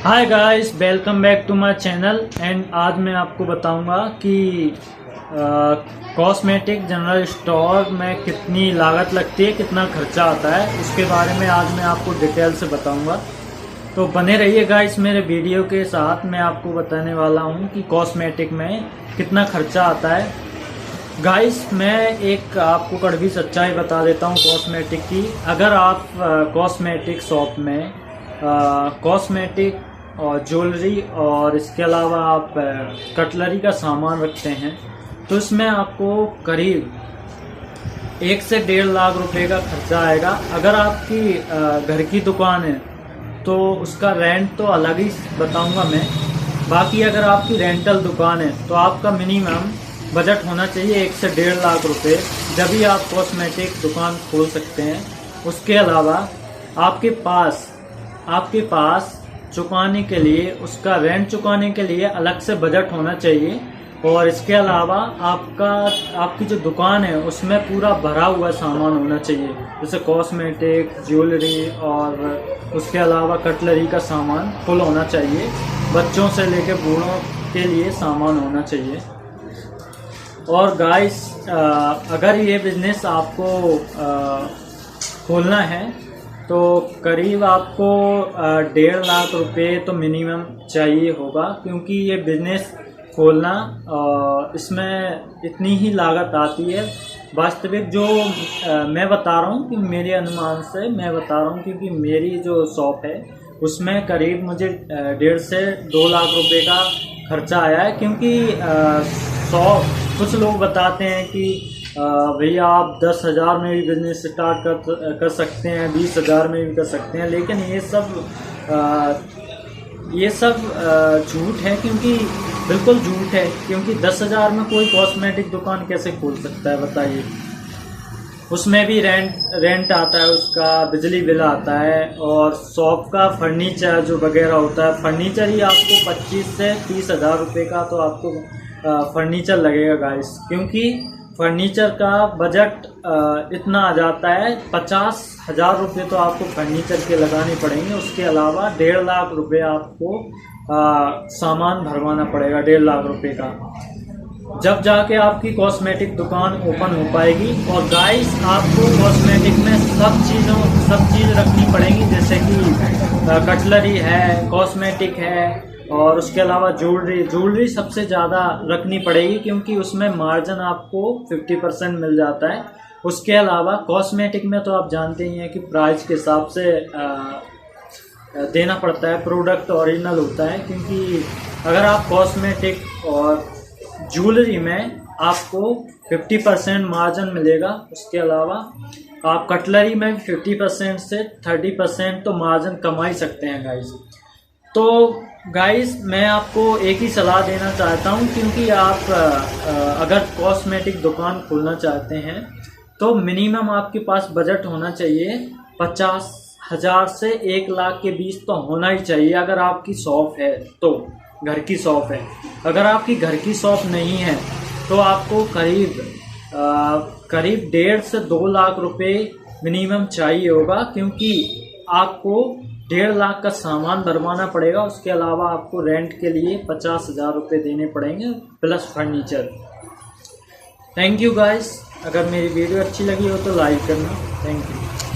Hi guys, welcome back to my channel. And आज मैं आपको बताऊंगा कि कॉस्मेटिक जनरल स्टोर में कितनी लागत लगती है, कितना खर्चा आता है, उसके बारे में आज मैं आपको डिटेल से बताऊंगा। तो बने रहिए गाइस मेरे वीडियो के साथ। मैं आपको बताने वाला हूं कि कॉस्मेटिक में कितना खर्चा आता है। गाइस, मैं एक आपको कड़वी सच्चाई बता देता हूं कॉस्मेटिक की। अगर आप कॉस्मेटिक शॉप में कॉस्मेटिक और ज्वेलरी और इसके अलावा आप कटलरी का सामान रखते हैं तो इसमें आपको करीब 1 से 1.5 लाख रुपए का खर्चा आएगा। अगर आपकी घर की दुकान है तो उसका रेंट तो अलग ही बताऊंगा मैं। बाकी अगर आपकी रेंटल दुकान है तो आपका मिनिमम बजट होना चाहिए 1 से 1.5 लाख रुपए, जब भी आप कॉस्मेटिक दुकान खोल सकते हैं। उसके अलावा आपके पास चुकाने के लिए, उसका रेंट चुकाने के लिए अलग से बजट होना चाहिए। और इसके अलावा आपकी जो दुकान है उसमें पूरा भरा हुआ सामान होना चाहिए, जैसे कॉस्मेटिक, ज्वेलरी और उसके अलावा कटलरी का सामान फुल होना चाहिए। बच्चों से लेकर बूढ़ों के लिए सामान होना चाहिए। और गाइस, अगर ये बिजनेस आपको खोलना है तो करीब आपको 1.5 लाख रुपए तो मिनिमम चाहिए होगा, क्योंकि ये बिजनेस खोलना इसमें इतनी ही लागत आती है। वास्तविक जो मैं बता रहा हूँ कि मेरे अनुमान से मैं बता रहा हूँ, क्योंकि मेरी जो शॉप है उसमें करीब मुझे 1.5 से 2 लाख रुपए का खर्चा आया है। क्योंकि कुछ लोग बताते हैं कि भैया आप 10,000 में भी बिजनेस स्टार्ट कर सकते हैं, 20,000 में भी कर सकते हैं, लेकिन ये सब झूठ है। क्योंकि बिल्कुल झूठ है, क्योंकि 10,000 में कोई कॉस्मेटिक दुकान कैसे खोल सकता है बताइए। उसमें भी रेंट आता है, उसका बिजली बिल आता है, और शॉप का फर्नीचर जो वगैरह होता है, फर्नीचर ही आपको 25 से 30,000 रुपये का तो आपको फर्नीचर लगेगा गाइस। क्योंकि फर्नीचर का बजट इतना आ जाता है, 50,000 रुपये तो आपको फर्नीचर के लगाने पड़ेंगे। उसके अलावा 1.5 लाख रुपये आपको सामान भरवाना पड़ेगा, 1.5 लाख रुपये का, जब जाके आपकी कॉस्मेटिक दुकान ओपन हो पाएगी। और गाइस, आपको कॉस्मेटिक में सब चीज़ रखनी पड़ेंगी, जैसे कि कटलरी है, कॉस्मेटिक है, और उसके अलावा ज्वेलरी सबसे ज़्यादा रखनी पड़ेगी, क्योंकि उसमें मार्जिन आपको 50% मिल जाता है। उसके अलावा कॉस्मेटिक में तो आप जानते ही हैं कि प्राइस के हिसाब से देना पड़ता है, प्रोडक्ट ओरिजिनल होता है। क्योंकि अगर आप कॉस्मेटिक और ज्वेलरी में आपको 50% मार्जिन मिलेगा, उसके अलावा आप कटलरी में 50% से 30% तो मार्जिन कमा ही सकते हैं गाइस। तो गाइस, मैं आपको एक ही सलाह देना चाहता हूं, क्योंकि आप अगर कॉस्मेटिक दुकान खोलना चाहते हैं तो मिनिमम आपके पास बजट होना चाहिए 50,000 से 1 लाख के बीच तो होना ही चाहिए। अगर आपकी शॉप है तो, घर की शॉप है। अगर आपकी घर की शॉप नहीं है तो आपको करीब 1.5 से 2 लाख रुपए मिनिमम चाहिए होगा, क्योंकि आपको 1.5 लाख का सामान भरवाना पड़ेगा। उसके अलावा आपको रेंट के लिए 50,000 रुपये देने पड़ेंगे, plus furniture. Thank you guys. अगर मेरी वीडियो अच्छी लगी हो तो लाइक करना। Thank you.